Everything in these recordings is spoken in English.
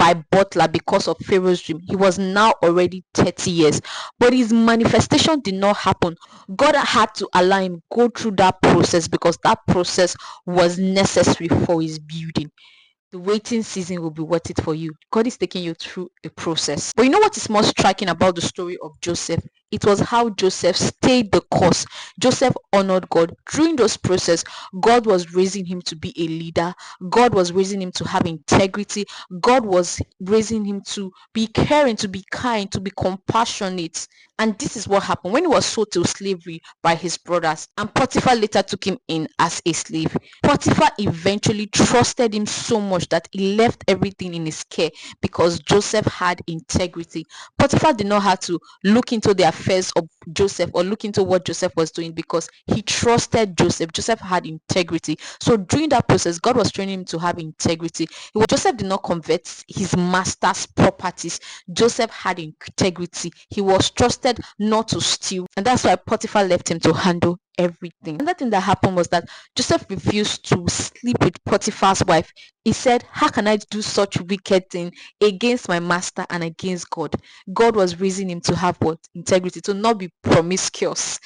by butler because of Pharaoh's dream. He was now already 30 years, but his manifestation did not happen. God had to allow him go through that process because that process was necessary for his building. The waiting season will be worth it for you. God is taking you through a process. But you know what is more striking about the story of Joseph? It was how Joseph stayed the course. Joseph honored God. During those process, God was raising him to be a leader. God was raising him to have integrity. God was raising him to be caring, to be kind, to be compassionate. And this is what happened when he was sold to slavery by his brothers, and Potiphar later took him in as a slave. Potiphar eventually trusted him so much that he left everything in his care because Joseph had integrity. Potiphar did not have to look into the affairs of Joseph or look into what Joseph was doing because he trusted Joseph. Joseph had integrity. So during that process, God was training him to have integrity. Joseph did not convert his master's properties. Joseph had integrity. He was trusted not to steal, and that's why Potiphar left him to handle everything. Another thing that happened was that Joseph refused to sleep with Potiphar's wife. He said, how can I do such wicked thing against my master and against God? God was raising him to have what? Integrity, to not be promiscuous,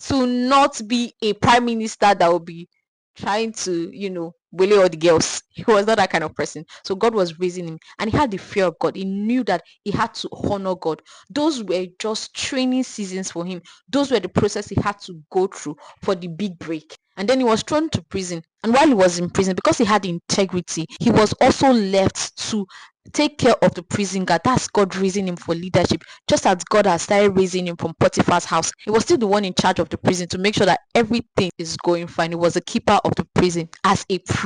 to not be a prime minister that will be trying to, bully all the girls. He was not that kind of person. So God was raising him, and he had the fear of God. He knew that he had to honor God. Those were just training seasons for him. Those were the process he had to go through for the big break. And then he was thrown to prison. And while he was in prison, because he had integrity, he was also left to take care of the prison guard. That's God raising him for leadership. Just as God has started raising him from Potiphar's house, he was still the one in charge of the prison to make sure that everything is going fine. He was the keeper of the prison as a